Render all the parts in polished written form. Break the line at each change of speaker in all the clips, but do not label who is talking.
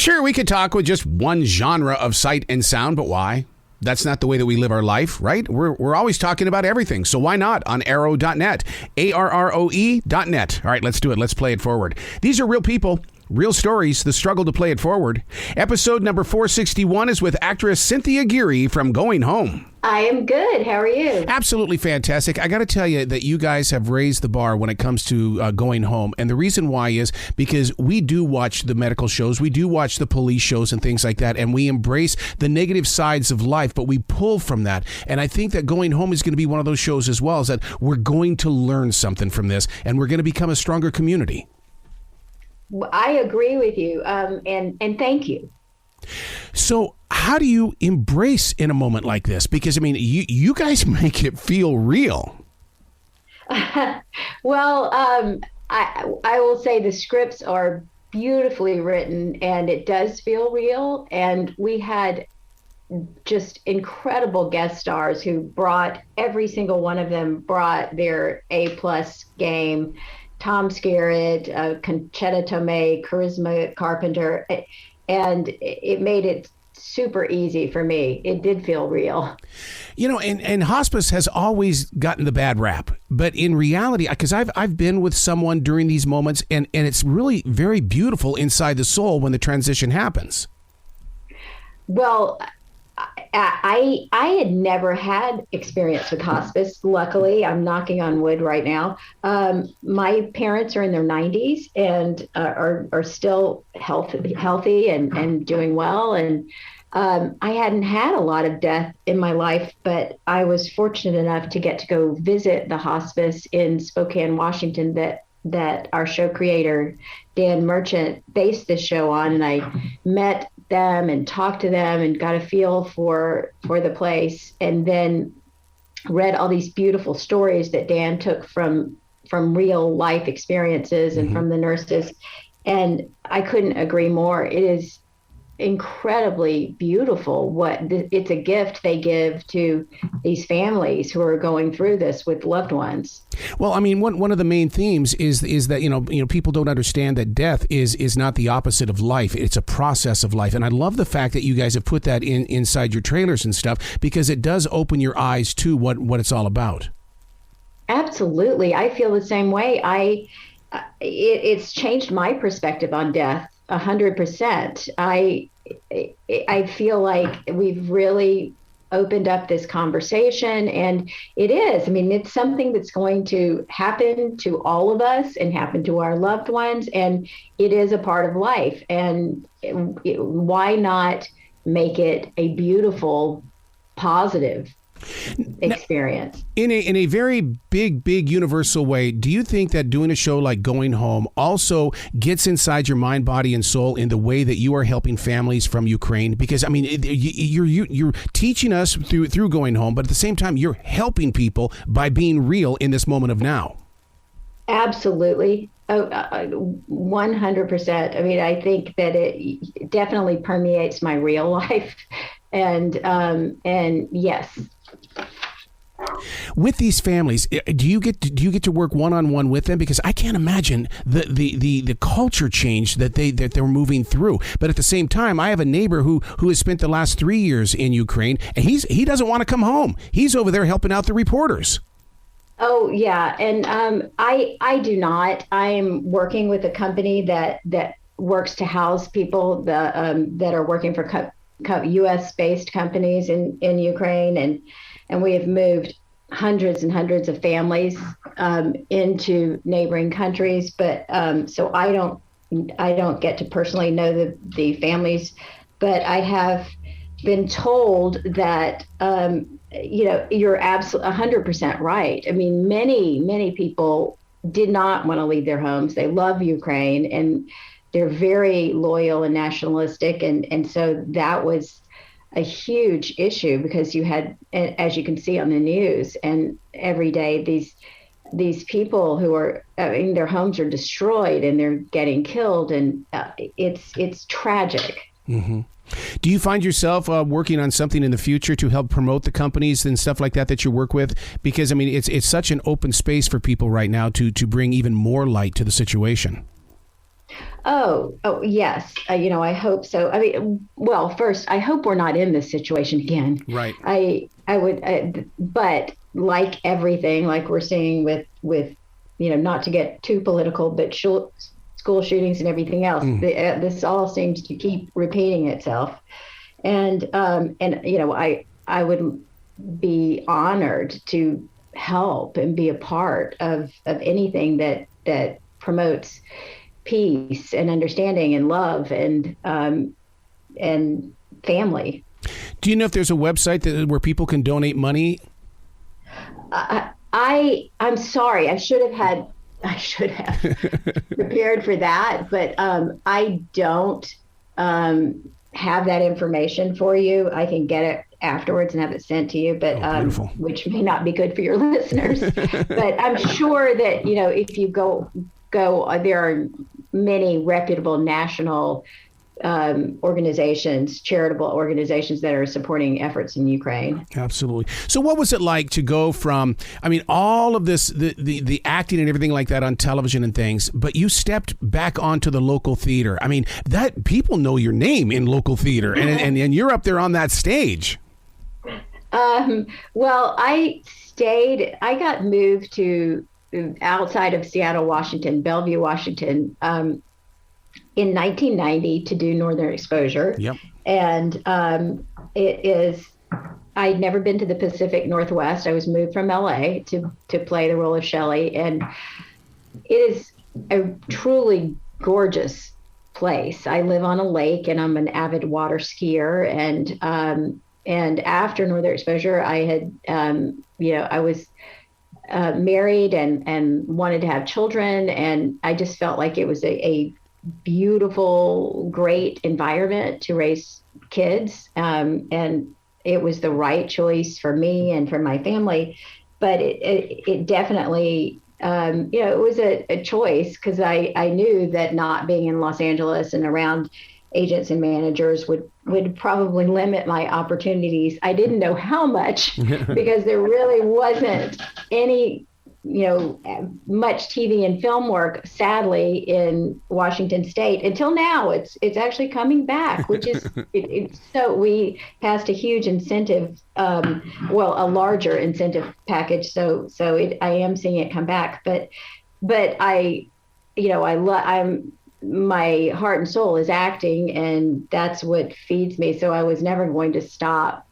Sure, we could talk with just one genre of sight and sound, but why? That's not the way that we live our life, right? We're always talking about everything. So why not on arrow.net, ARROE.net. All right, let's do it. Let's play it forward. These are real people, real stories, the struggle to play it forward. Episode number 461 is with actress Cynthia Geary from Going Home.
I am good. How are you?
Absolutely fantastic. I got to tell you that you guys have raised the bar when it comes to Going Home. And the reason why is because we do watch the medical shows. We do watch the police shows and things like that. And we embrace the negative sides of life, but we pull from that. And I think that Going Home is going to be one of those shows as well, is that we're going to learn something from this and we're going to become a stronger community.
I agree with you. And thank you.
So how do you embrace in a moment like this? Because, I mean, you guys make it feel real.
Well, I will say the scripts are beautifully written and it does feel real. And we had just incredible guest stars who brought, every single one of them brought their A+ game. Tom Skerritt, Conchetta Tomei, Charisma Carpenter. And it made it super easy for me. It did feel real.
You know, and hospice has always gotten the bad rap. But in reality, because I've been with someone during these moments, and it's really very beautiful inside the soul when the transition happens.
Well, I had never had experience with hospice. Luckily, I'm knocking on wood right now. My parents are in their 90s and are still healthy and doing well. And I hadn't had a lot of death in my life, but I was fortunate enough to get to go visit the hospice in Spokane, Washington, that our show creator, Dan Merchant, based this show on. And I met them and talked to them and got a feel for the place, and then read all these beautiful stories that Dan took from real life experiences and from the nurses. And I couldn't agree more. It is incredibly beautiful. It's a gift they give to these families who are going through this with loved ones.
Well, I mean, one of the main themes is that you know people don't understand that death is not the opposite of life. It's a process of life, and I love the fact that you guys have put that inside your trailers and stuff, because it does open your eyes to what it's all about. Absolutely, I feel the same way. It's changed my perspective on death 100%. I feel like we've really opened up this conversation, and it is. I mean, it's something that's going to happen to all of us and happen to our loved ones, and it is a part of life. And why not make it a beautiful, positive experience? Now, in a very big universal way, do you think that doing a show like Going Home also gets inside your mind, body, and soul in the way that you are helping families from Ukraine? Because I mean, you're teaching us through Going Home, but at the same time, you're helping people by being real in this moment of now.
Absolutely. 100%. I mean, I think that it definitely permeates my real life, and yes.
With these families, do you get to work one-on-one with them? Because I can't imagine the culture change that they're moving through. But at the same time, I have a neighbor who has spent the last 3 years in Ukraine, and he doesn't want to come home. He's over there helping out the reporters.
Oh yeah, and I do not. I am working with a company that works to house people that are working for U.S. based companies in Ukraine, and we have moved hundreds and hundreds of families into neighboring countries. But so I don't get to personally know the families, but I have been told that you're absolutely 100% right. I mean, many people did not want to leave their homes. They love Ukraine, and they're very loyal and nationalistic, and so that was a huge issue, because you had, as you can see on the news, and every day these people who are, I mean, their homes are destroyed and they're getting killed, and it's tragic.
Mm-hmm. Do you find yourself working on something in the future to help promote the companies and stuff like that you work with? Because I mean, it's such an open space for people right now to bring even more light to the situation.
Oh, yes. I hope so. I mean, well, first, I hope we're not in this situation again.
Right.
I would, but like everything, like we're seeing with, not to get too political, but school shootings and everything else, this all seems to keep repeating itself. I would be honored to help and be a part of anything that promotes peace and understanding and love and family.
Do you know if there's a website where people can donate money?
I'm sorry. I should have prepared for that, but I don't have that information for you. I can get it afterwards and have it sent to you, but which may not be good for your listeners. But I'm sure that if you go, there are many reputable national organizations, charitable organizations that are supporting efforts in Ukraine.
Absolutely. So what was it like to go from, all of this, the acting and everything like that on television and things, but you stepped back onto the local theater? That people know your name in local theater and you're up there on that stage.
Well, I got moved to outside of Seattle, Washington, Bellevue, Washington, in 1990 to do Northern Exposure.
Yep.
And I'd never been to the Pacific Northwest. I was moved from LA to play the role of Shelley. And it is a truly gorgeous place. I live on a lake and I'm an avid water skier. And after Northern Exposure, I had, I was married and wanted to have children. And I just felt like it was a beautiful, great environment to raise kids. And it was the right choice for me and for my family. But it definitely, it was a choice because I knew that not being in Los Angeles and around agents and managers would probably limit my opportunities. I didn't know how much because there really wasn't any, much TV and film work, sadly, in Washington State until now. It's actually coming back, which is so we passed a huge incentive, a larger incentive package. So I am seeing it come back, but I'm my heart and soul is acting, and that's what feeds me. So I was never going to stop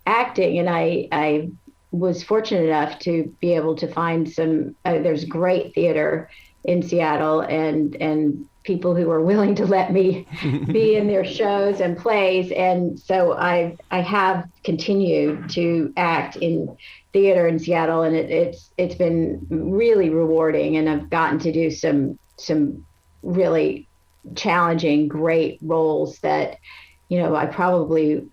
acting, and I was fortunate enough to be able to find some. There's great theater in Seattle, and people who are willing to let me be in their shows and plays, and so I have continued to act in theater in Seattle, and it's been really rewarding, and I've gotten to do some really challenging, great roles that, I probably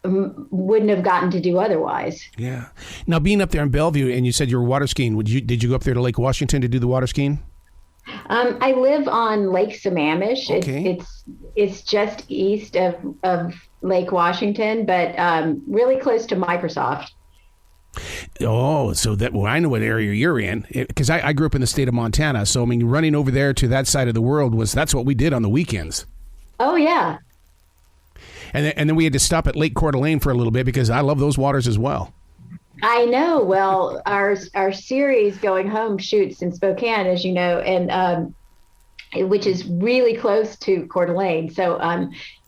wouldn't have gotten to do otherwise. Yeah.
Now, being up there in Bellevue, and you said you were water skiing, did you go up there to Lake Washington to do the water skiing?
I live on Lake Sammamish.
Okay.
It's just east of Lake Washington, but really close to Microsoft.
Oh, so I know what area you're in, because I grew up in the state of Montana. So, running over there to that side of the world that's what we did on the weekends.
Oh, yeah.
And then we had to stop at Lake Coeur d'Alene for a little bit because I love those waters as well.
I know. Well, our series Going Home shoots in Spokane, as you know, and which is really close to Coeur d'Alene. So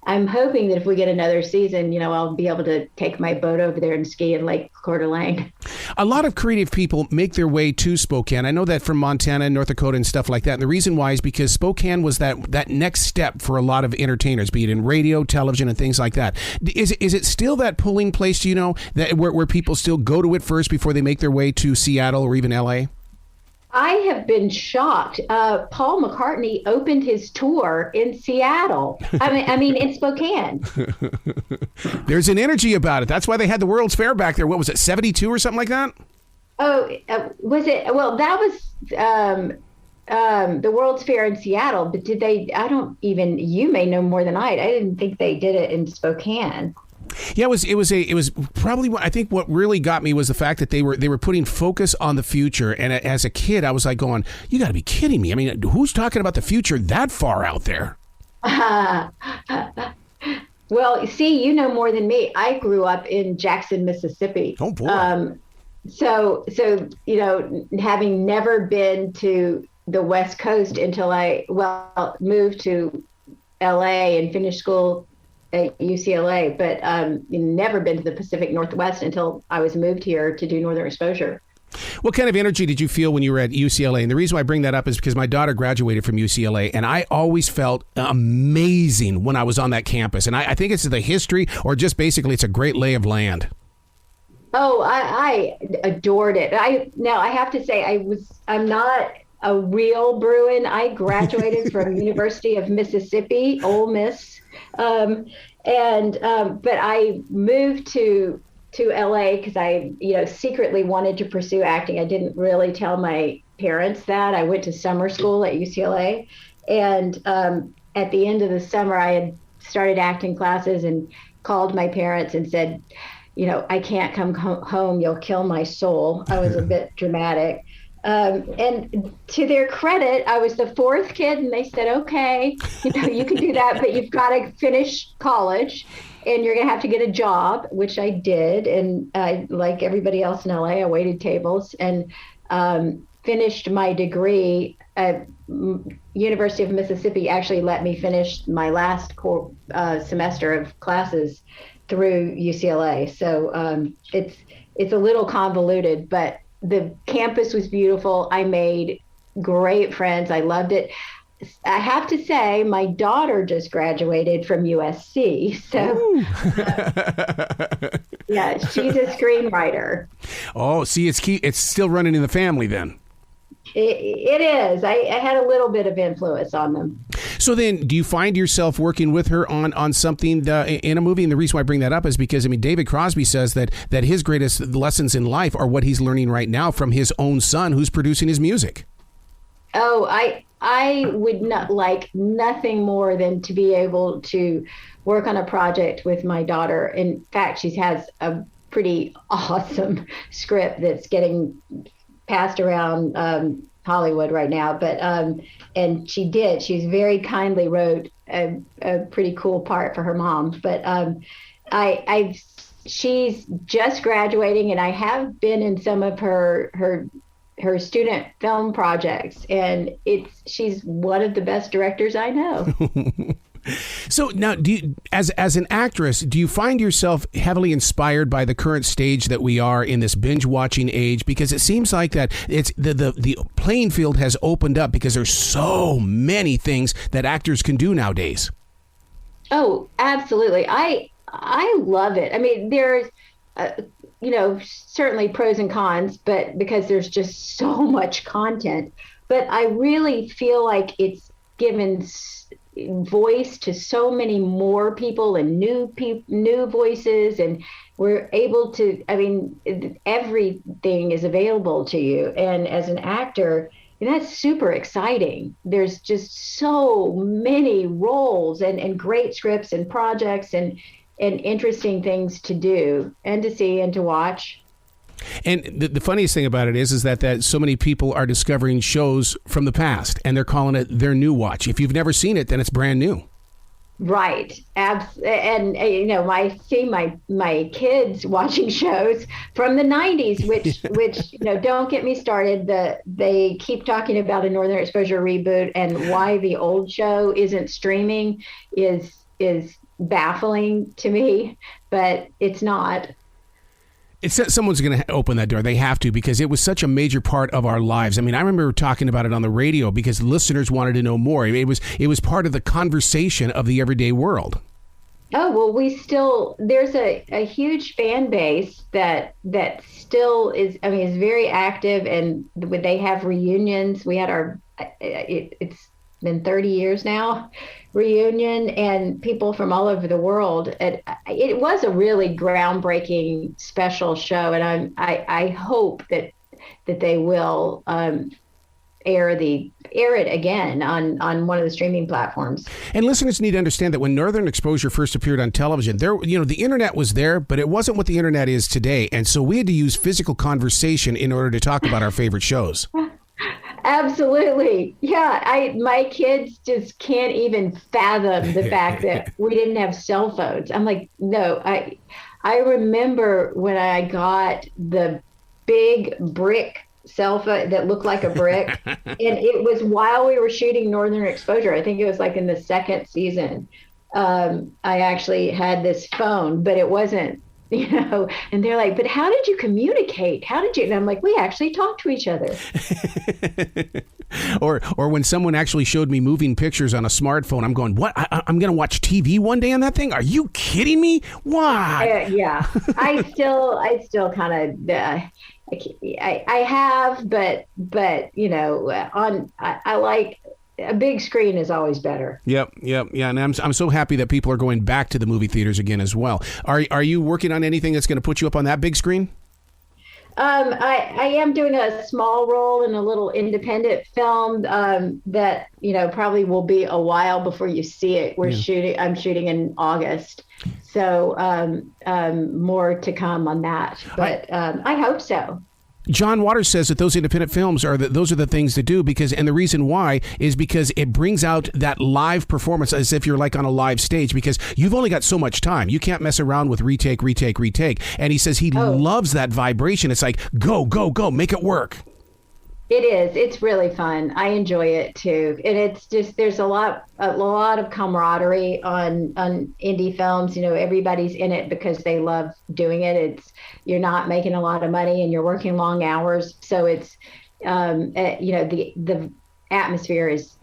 I'm hoping that if we get another season, I'll be able to take my boat over there and ski in Lake Coeur d'Alene.
A lot of creative people make their way to Spokane. I know that from Montana and North Dakota and stuff like that. And the reason why is because Spokane was that next step for a lot of entertainers, be it in radio, television, and things like that. Is it still that pulling place, that where people still go to it first before they make their way to Seattle or even LA?
I have been shocked. Paul McCartney opened his tour in Seattle. I mean, in Spokane.
There's an energy about it. That's why they had the World's Fair back there. What was it, 72 or something like that?
Oh, was it? Well, that was the World's Fair in Seattle. But did they? You may know more than I didn't think they did it in Spokane.
Yeah, it was probably I think what really got me was the fact that they were putting focus on the future. And as a kid, I was like going, you got to be kidding me. I mean, who's talking about the future that far out there?
Well, see, you know more than me. I grew up in Jackson, Mississippi.
Oh boy.
So having never been to the West Coast until I moved to LA and finished school at UCLA, but never been to the Pacific Northwest until I was moved here to do Northern Exposure.
What kind of energy did you feel when you were at UCLA? And the reason why I bring that up is because my daughter graduated from UCLA, and I always felt amazing when I was on that campus. And I think it's the history, or just basically it's a great lay of land.
Oh, I adored it. Now I have to say I'm not a real Bruin. I graduated from University of Mississippi, Ole Miss, but I moved to LA because I secretly wanted to pursue acting. I didn't really tell my parents that. I went to summer school at UCLA, and at the end of the summer, I had started acting classes and called my parents and said, I can't come home. You'll kill my soul. I was a bit dramatic. And to their credit, I was the fourth kid, and they said, okay, you can do that, but you've got to finish college and you're going to have to get a job, which I did. And like everybody else in LA, I waited tables and finished my degree at University of Mississippi. Actually let me finish my last semester of classes through UCLA. So it's a little convoluted, but the campus was beautiful. I made great friends. I loved it. I have to say, my daughter just graduated from USC. So, yeah, she's a screenwriter.
Oh, see, it's still running in the family then.
It is. I had a little bit of influence on them.
So then, do you find yourself working with her on something in a movie? And the reason why I bring that up is because, David Crosby says that his greatest lessons in life are what he's learning right now from his own son who's producing his music.
Oh, I would not like nothing more than to be able to work on a project with my daughter. In fact, she has a pretty awesome script that's getting passed around Hollywood right now, but and she's very kindly wrote a pretty cool part for her mom. But she's just graduating, and I have been in some of her student film projects, and she's one of the best directors I know.
So now, as an actress, do you find yourself heavily inspired by the current stage that we are in, this binge watching age? Because it seems like that it's the playing field has opened up because there's so many things that actors can do nowadays. Oh,
absolutely. I love it. I mean, there's certainly pros and cons, but because there's just so much content. But I really feel like it's given voice to so many more people and new voices, and we're able to, everything is available to you. And as an actor, that's super exciting. There's just so many roles and great scripts and projects and interesting things to do and to see and to watch.
And the funniest thing about it is that so many people are discovering shows from the past, and they're calling it their new watch. If you've never seen it, then it's brand new.
Right. And I see my kids watching shows from the 90s, which don't get me started. They keep talking about a Northern Exposure reboot, and why the old show isn't streaming is baffling to me, but it's not.
It's that someone's going to open that door. They have to, because it was such a major part of our lives. I remember talking about it on the radio because listeners wanted to know more. It was part of the conversation of the everyday world.
Oh, well, there's a huge fan base that still is very active, and they have reunions. We had it's been 30 years now, reunion, and people from all over the world. It was a really groundbreaking, special show, and I hope that they will air the air it again on one of the streaming platforms.
And listeners need to understand that when Northern Exposure first appeared on television, the internet was there, but it wasn't what the internet is today. And so we had to use physical conversation in order to talk about our favorite shows.
Absolutely. Yeah. My kids just can't even fathom the fact that we didn't have cell phones. I'm like, no, I remember when I got the big brick cell phone that looked like a brick, and it was while we were shooting Northern Exposure. I think it was like in the second season. I actually had this phone, but it wasn't, and they're like, but how did you communicate? How did you? And I'm like, we actually talked to each other.
Or when someone actually showed me moving pictures on a smartphone, I'm going, what? I'm going to watch TV one day on that thing? Are you kidding me? Why?
Yeah. I still kind of, I have, but I like, a big screen is always better.
Yep. Yeah. And I'm so happy that people are going back to the movie theaters again as well. Are you working on anything that's going to put you up on that big screen?
I am doing a small role in a little independent film that probably will be a while before you see it. I'm shooting in August, so more to come on that. But I hope so.
John Waters says that those independent films those are the things to do and the reason why is because it brings out that live performance as if you're like on a live stage, because you've only got so much time. You can't mess around with retake. And he says he loves that vibration. It's like, go, make it work.
It is. It's really fun. I enjoy it too. And it's just, there's a lot of camaraderie on indie films. Everybody's in it because they love doing it. You're not making a lot of money and you're working long hours. So it's, the atmosphere is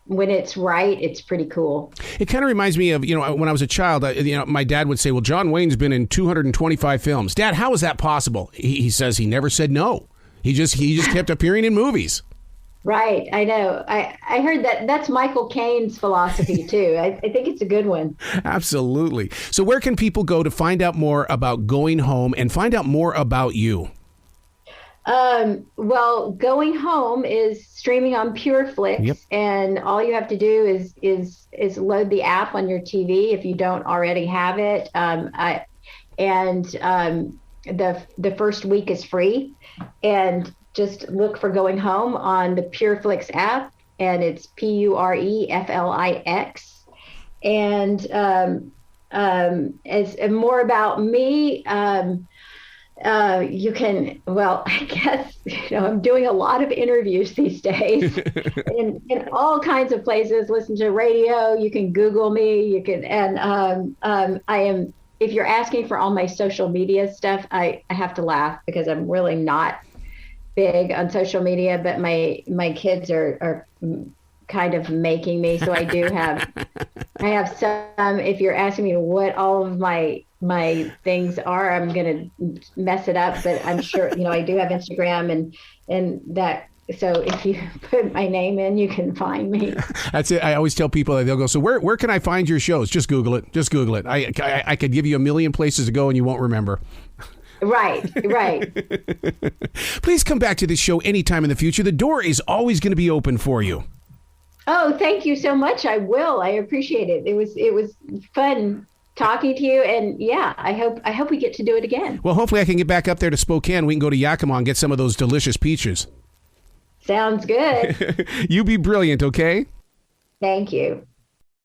when it's right, it's pretty cool.
It kind of reminds me of, when I was a child, my dad would say, well, John Wayne's been in 225 films. Dad, how is that possible? He says he never said no. He just kept appearing in movies.
Right. I know. I heard that's Michael Caine's philosophy, too. I think it's a good one.
Absolutely. So where can people go to find out more about Going Home and find out more about you?
Well, Going Home is streaming on PureFlix,
yep.
And all you have to do is load the app on your TV if you don't already have it. The first week is free, and just look for Going Home on the PureFlix app, and it's PureFlix. And as more about me, you can, I guess, I'm doing a lot of interviews these days in all kinds of places. Listen to radio, you can Google me, you can, and I am. If you're asking for all my social media stuff, I have to laugh because I'm really not big on social media, but my kids are kind of making me. So I have some. If you're asking me what all of my things are, I'm going to mess it up, but I'm sure, I do have Instagram and that. So if you put my name in, you can find me.
That's it. I always tell people that they'll go, so where can I find your shows? Just Google it. I could give you a million places to go and you won't remember.
Right.
Please come back to this show anytime in the future. The door is always going to be open for you.
Oh, thank you so much. I will. I appreciate it. It was fun talking to you, and yeah, I hope we get to do it again.
Well, hopefully I can get back up there to Spokane. We can go to Yakima and get some of those delicious peaches.
Sounds good.
You be brilliant, okay?
Thank you.